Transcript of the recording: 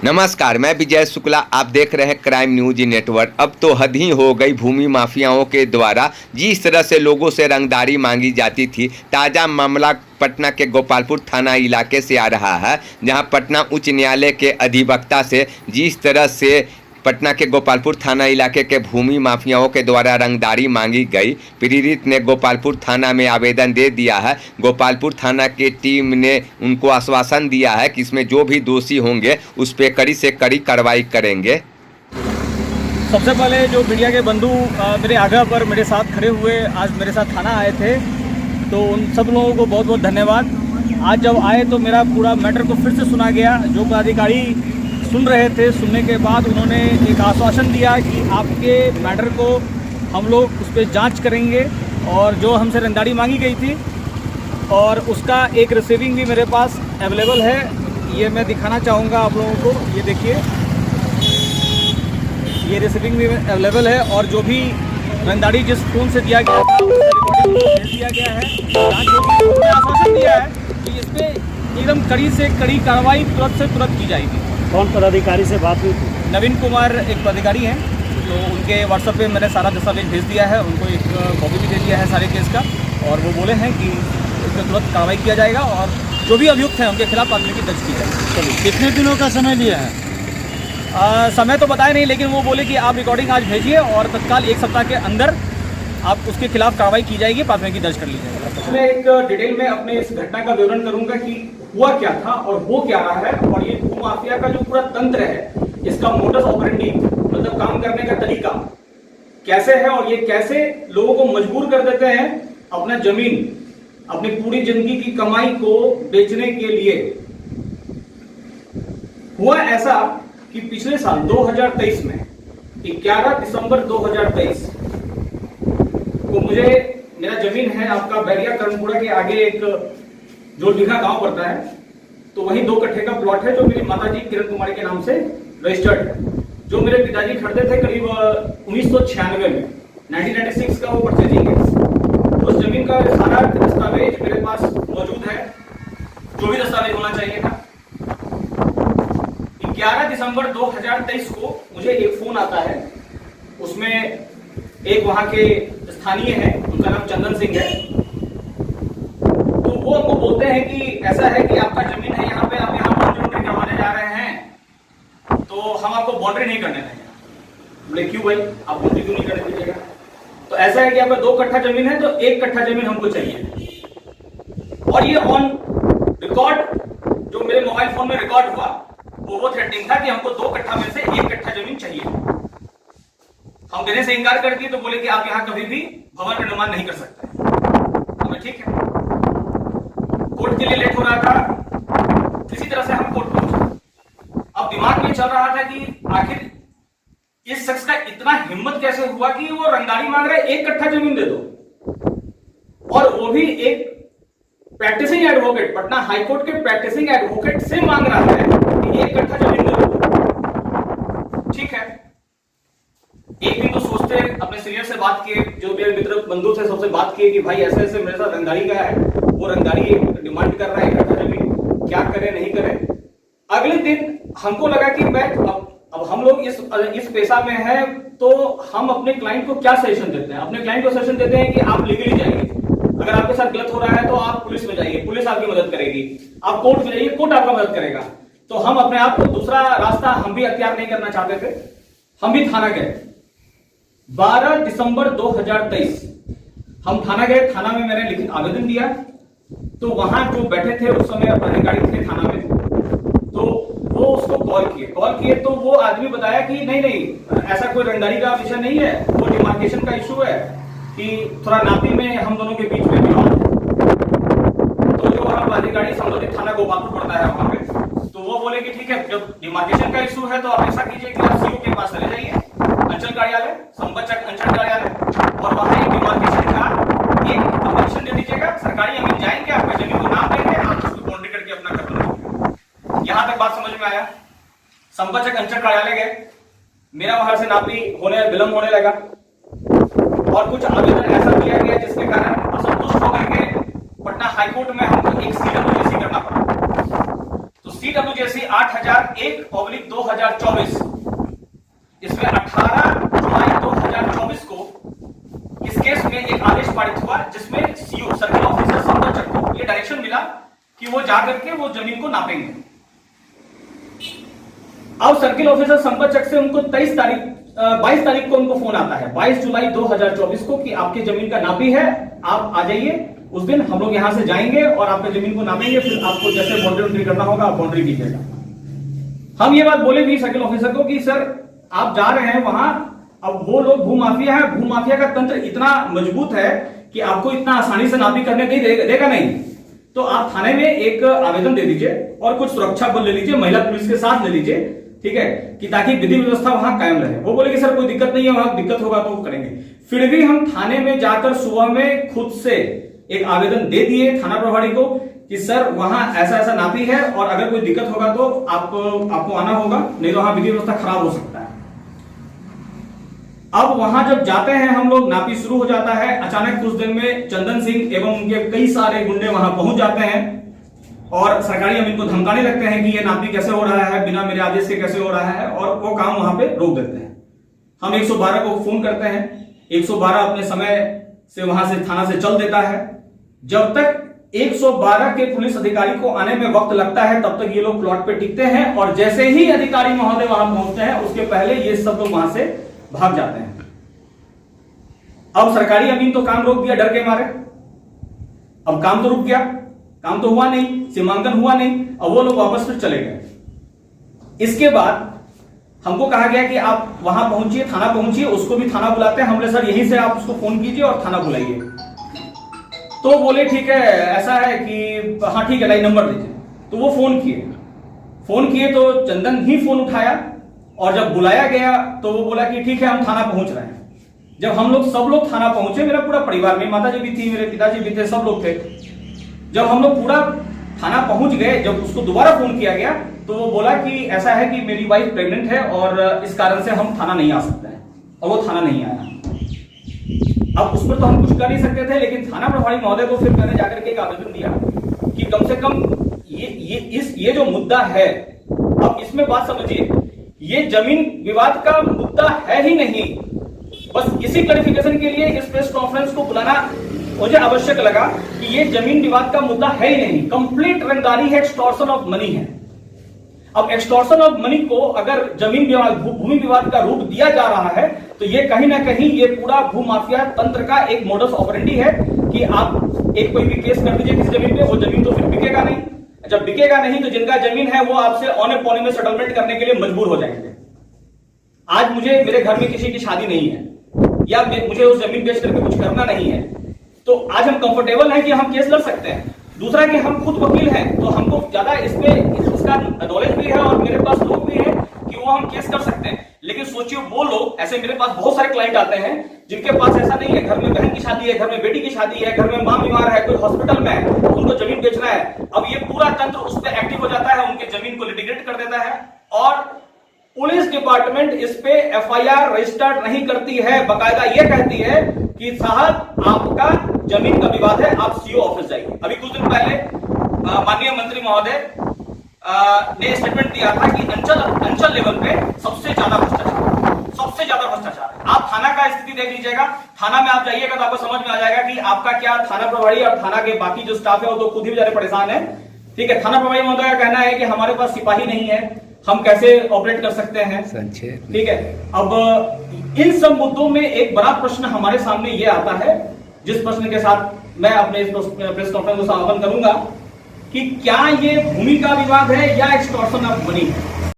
नमस्कार, मैं विजय शुक्ला। आप देख रहे हैं क्राइम न्यूज नेटवर्क। अब तो हद ही हो गई भूमि माफियाओं के द्वारा जिस तरह से लोगों से रंगदारी मांगी जाती थी। ताज़ा मामला पटना के गोपालपुर थाना इलाके से आ रहा है, जहां पटना उच्च न्यायालय के अधिवक्ता से जिस तरह से पटना के गोपालपुर थाना इलाके के भूमि माफियाओं के द्वारा रंगदारी मांगी गई। पीड़ित ने गोपालपुर थाना में आवेदन दे दिया है। गोपालपुर थाना की टीम ने उनको आश्वासन दिया है कि इसमें जो भी दोषी होंगे उस पर कड़ी से कड़ी कार्रवाई करेंगे। सबसे पहले जो मीडिया के बंधु मेरे आग्रह पर मेरे साथ खड़े हुए आज मेरे साथ थाना आए थे, तो उन सब लोगों को बहुत बहुत धन्यवाद। आज जब आए तो मेरा पूरा मैटर को फिर से सुना गया। जो पदाधिकारी सुन रहे थे, सुनने के बाद उन्होंने एक आश्वासन दिया कि आपके मैटर को हम लोग उस पर जाँच करेंगे और जो हमसे रंगदारी मांगी गई थी और उसका एक रिसीविंग भी मेरे पास अवेलेबल है। ये मैं दिखाना चाहूँगा आप लोगों को। ये देखिए, ये रिसीविंग भी अवेलेबल है और जो भी रंगदारी जिस फोन से दिया गया था उसका रिकॉर्डिंग भेज दिया गया है। जाँच होगी। उन्होंने आश्वासन दिया है कि इस पर एकदम कड़ी से कड़ी कार्रवाई तुरंत से तुरंत की जाएगी। कौन पदाधिकारी से बात हुई थी? नवीन कुमार एक पदाधिकारी हैं, तो उनके व्हाट्सएप पे मैंने सारा दस्तावेज भेज दिया है। उनको एक कॉपी भी दे दिया है सारे केस का, और वो बोले हैं कि इस पर तुरंत कार्रवाई किया जाएगा और जो भी अभियुक्त हैं उनके खिलाफ प्राथमिकी दर्ज की जाएगी। चलिए, कितने दिनों का समय लिया है? समय तो बताया नहीं, लेकिन वो बोले कि आप रिकॉर्डिंग आज भेजिए और तत्काल 1 सप्ताह के अंदर आप उसके खिलाफ कार्रवाई की जाएगी, प्राथमिकी दर्ज कर ली जाएगी। मैं एक डिटेल में अपने इस घटना का विवरण करूंगा कि हुआ क्या था और हो क्या रहा है, और ये भू माफिया का जो पूरा तंत्र है, इसका मोडस ऑपरेंडी मतलब काम करने का तरीका कैसे है और ये कैसे लोगों को मजबूर कर देते हैं अपना जमीन, अपनी पूरी जिंदगी की कमाई को बेचने के लिए। हुआ ऐसा कि पिछले साल 2023 में 11 दिसंबर 2023 को मुझे, मेरा जमीन है आपका बैरिया कर्णपुरा के आगे एक जोड़बिघा गांव पड़ता है, तो वहीं 2 कट्ठे का प्लॉट है जो मेरी माताजी किरण कुमारी के नाम से रजिस्टर्ड है, जो मेरे पिताजी खरीदे थे करीब 1996 में। 1996 का वो परचेजिंग है। उस जमीन का सारा दस्तावेज मेरे पास मौजूद है, जो भी दस्तावेज होना चाहिए था। 11 दिसंबर 2023 को मुझे एक फोन आता है। उसमें एक वहां के स्थानीय है, उनका नाम चंदन सिंह है। तो वो हमको बोलते हैं कि ऐसा है कि आपका जमीन है यहाँ पे, आप यहाँ बाउंड्री करवाने जा रहे हैं, तो हम आपको बाउंड्री नहीं करने देंगे। बोले क्यों भाई, आप बाउंड्री क्यों नहीं करने दीजिएगा? तो ऐसा है कि आपका 2 कट्ठा जमीन है, तो 1 कट्ठा जमीन हमको चाहिए। और ये ऑन रिकॉर्ड जो मेरे मोबाइल फोन में रिकॉर्ड हुआ, वो थ्रेटिंग था कि हमको 2 कट्ठा में से 1 कट्ठा जमीन चाहिए। हम देने से इंकार कर दिए, तो बोले कि आप यहां कभी भी भवन का निर्माण नहीं कर सकते। हमें ठीक है। कोर्ट के लिए लेट हो रहा था, किसी तरह से हम कोर्ट पहुंचे। अब दिमाग में चल रहा था कि आखिर इस शख्स का इतना हिम्मत कैसे हुआ कि वो रंगदारी मांग रहा है 1 कट्ठा जमीन दे दो, और वो भी एक प्रैक्टिसिंग एडवोकेट, पटना हाईकोर्ट के प्रैक्टिसिंग एडवोकेट से मांग रहा है कि 1 कट्ठा जमीन दे दो। ठीक है। एक दिन तो सोचते अपने सीनियर से बात किए, जो मेरे मित्र बंधु थे सबसे बात किए कि भाई ऐसे ऐसे मेरे साथ रंगदारी गया है, वो रंगदारी डिमांड कर रहा है 1 कट्ठा जमीन, क्या करें नहीं करें। अगले दिन हमको लगा कि मैं अब हम लोग इस पेशा में हैं, तो हम अपने क्लाइंट को क्या सजेशन देते हैं? अपने क्लाइंट को सजेशन देते हैं कि आप लीगली जाइए, अगर आपके साथ गलत हो रहा है तो आप पुलिस में जाइए, पुलिस आपकी मदद करेगी, आप कोर्ट में जाइए, कोर्ट आपका मदद करेगा। तो हम अपने आप को दूसरा रास्ता हम भी अख्तियार नहीं करना चाहते थे, हम भी थाना गए। 12 दिसंबर 2023 हम थाना गए। थाना में मैंने लिखित आवेदन दिया, तो वहां जो बैठे थे उस समय अधिकारी थे थाना में, तो वो उसको कॉल किए तो वो आदमी बताया कि नहीं ऐसा कोई रंगदारी का विषय नहीं है, वो डिमार्केशन का इशू है कि थोड़ा नापी में हम दोनों के बीच में विवाद है। तो जो वहां अधिकारी संबंधित थाना गोपालपुर पड़ता है वहां पे, तो वो बोले कि ठीक है, जब डिमार्केशन का इशू है तो आप ऐसा कीजिए कि आप सीओ के पास चले जाइए, अंचल कार्यालय, संबचक अंचल कार्यालय, और वहां एक डिमार्केशन का एक एप्लीकेशन दे दीजिएगा। सरकारी अमीन जाएंगे, आपका जमीन को नाप देंगे, आप उसको बाउंड्री करके अपना कर दीजिएगा। यहां तक बात समझ में आया। संबचक अंचल कार्यालय गए, मेरा वहां से नापी होने विलंब होने लगा, और कुछ आवेदन ऐसा दिया गया जिसके कारण असंतुष्ट होकर के पटना हाईकोर्ट में हमको एक CWC करना पड़ा। तो CWC जैसी 8001/2024, इसमें 18 जुलाई 2024 को इस केस में एक आदेश पारित हुआ जिसमें सीओ सर्किल ऑफिसर संपर्क को ये डायरेक्शन मिला कि वो जाकर के वो जमीन को नापेंगे। अब सर्किल ऑफिसर संपर्क से उनको 22 तारीख को उनको फोन आता है, 22 जुलाई 2024 को, कि आपके जमीन का नापी है, आप आ जाइए। उस दिन हम लोग यहां से जाएंगे और आपके जमीन को नापेंगे, फिर आपको जैसे बाउंड्री करना होगा आप बाउंड्री कीजिएगा। हम ये बात बोले भी सर्किल ऑफिसर को कि सर आप जा रहे हैं वहां, अब वो लोग भूमाफिया है, भूमाफिया का तंत्र इतना मजबूत है कि आपको इतना आसानी से नापी करने देगा नहीं, तो आप थाने में एक आवेदन दे दीजिए और कुछ सुरक्षा बल ले लीजिए, महिला पुलिस के साथ ले लीजिए, ठीक है, कि ताकि विधि व्यवस्था वहां कायम रहे। वो बोले कि सर कोई दिक्कत नहीं है, वहां दिक्कत होगा तो करेंगे। फिर भी हम थाने में जाकर सुबह में खुद से एक आवेदन दे दिए थाना प्रभारी को कि सर वहां ऐसा ऐसा नापी है और अगर कोई दिक्कत होगा तो आपको आना होगा, नहीं तो वहां विधि व्यवस्था खराब हो सकता है। अब वहां जब जाते हैं हम लोग, नापी शुरू हो जाता है। अचानक कुछ दिन में चंदन सिंह एवं उनके कई सारे गुंडे वहां पहुंच जाते हैं और सरकारी अमीन को धमकाने लगते हैं कि ये नापी कैसे हो रहा है, बिना मेरे आदेश से कैसे हो रहा है, और वो काम वहां पे रोक देते हैं। हम 112 को फोन करते हैं, 112 अपने समय से वहां से थाना से चल देता है। जब तक 112 के पुलिस अधिकारी को आने में वक्त लगता है तब तक ये लोग प्लॉट पे टिकते हैं, और जैसे ही अधिकारी महोदय वहां पहुंचते हैं उसके पहले ये सब लोग वहां से भाग जाते हैं। अब सरकारी अमीन तो काम रोक दिया डर के मारे, अब काम तो रुक गया, काम तो हुआ नहीं, सीमांकन हुआ नहीं, अब वो लोग वापस फिर चले गए। इसके बाद हमको कहा गया कि आप वहां पहुंचिए, थाना पहुंचिए, उसको भी थाना बुलाते हैं। हमने सर यहीं से आप उसको फोन कीजिए और थाना बुलाइए। तो बोले ठीक है, ऐसा है कि हाँ ठीक है, लाइन नंबर दीजिए। तो वो फोन किए तो चंदन ही फोन उठाया, और जब बुलाया गया तो वो बोला कि ठीक है हम थाना पहुंच रहे हैं। जब हम लोग सब लोग थाना पहुंचे, मेरा पूरा परिवार, मेरी माताजी भी थी, मेरे पिताजी भी थे, सब लोग थे। जब हम लोग पूरा थाना पहुंच गए, जब उसको दोबारा फोन किया गया तो वो बोला कि ऐसा है कि मेरी वाइफ प्रेग्नेंट है और इस कारण से हम थाना नहीं आ सकते हैं, और वो थाना नहीं आया। अब उस पर तो हम कुछ कर नहीं सकते थे, लेकिन थाना प्रभारी महोदय को फिर मैंने जाकर के एक आवेदन दिया कि कम से कम ये जो मुद्दा है, अब इसमें बात समझिए, ये जमीन विवाद का मुद्दा है ही नहीं। बस इसी क्लैरिफिकेशन के लिए इस प्रेस कॉन्फ्रेंस को बुलाना मुझे आवश्यक लगा कि ये जमीन विवाद का मुद्दा है ही नहीं, कंप्लीट रंगदारी है, एक्सटॉर्शन ऑफ मनी है। अब एक्सटॉर्शन ऑफ मनी को अगर जमीन विवाद, भूमि विवाद का रूप दिया जा रहा है तो ये कहीं ना कहीं ये पूरा भूमाफिया तंत्र का एक मोडस ऑपरेंडी है कि आप एक कोई भी केस कर दीजिए किसी जमीन पे, वो जमीन तो फिर बिकेगा नहीं। जब बिकेगा नहीं तो जिनका जमीन है वो आपसे औने पौने में सेटलमेंट करने के लिए मजबूर हो जाएंगे। आज मेरे घर में किसी की शादी नहीं है, या मुझे उस जमीन बेच करके कुछ करना नहीं है, तो आज हम कंफर्टेबल हैं कि हम केस लड़ सकते हैं। दूसरा कि हम खुद वकील हैं, तो हमको ज्यादा इसका नॉलेज भी है और मेरे पास लोग भी हैं कि वो हम केस कर सकते हैं। लेकिन सोचिए वो लोग, ऐसे मेरे पास बहुत सारे क्लाइंट आते हैं जिनके पास ऐसा नहीं है, घर में बहन की शादी है, घर में बेटी की शादी है, घर में मां बीमार है, कोई हॉस्पिटल में है, उनको जमीन बेचना है। अब ये पूरा तंत्र उस पर एक्टिव हो जाता है, उनके जमीन को लिटिगेट कर देता है, और पुलिस डिपार्टमेंट इस पे एफआईआर रजिस्टर्ड नहीं करती है, बकायदा ये कहती है कि साहब आपका जमीन का विवाद है, आप सीओ ऑफिस जाइए। अभी कुछ दिन पहले माननीय मंत्री महोदय ने स्टेटमेंट दिया था कि अंचल लेवल पे सबसे ज्यादा भ्रष्टाचार है। आप थाना का स्थिति देख लीजिएगा, थाना में आप जाइएगा तो आपको समझ में आ जाएगा कि आपका क्या थाना प्रभारी और थाना के बाकी जो स्टाफ है वो तो खुद ही बेचारे परेशान है। ठीक है, थाना प्रभारी महोदय का कहना है कि हमारे पास सिपाही नहीं है, हम कैसे ऑपरेट कर सकते हैं। ठीक है, अब इन सब मुद्दों में एक बड़ा प्रश्न हमारे सामने ये आता है, जिस प्रश्न के साथ मैं अपने प्रेस कॉन्फ्रेंस को समापन करूंगा कि क्या ये भूमि का विवाद है या एक्सटॉर्शन ऑफ मनी है।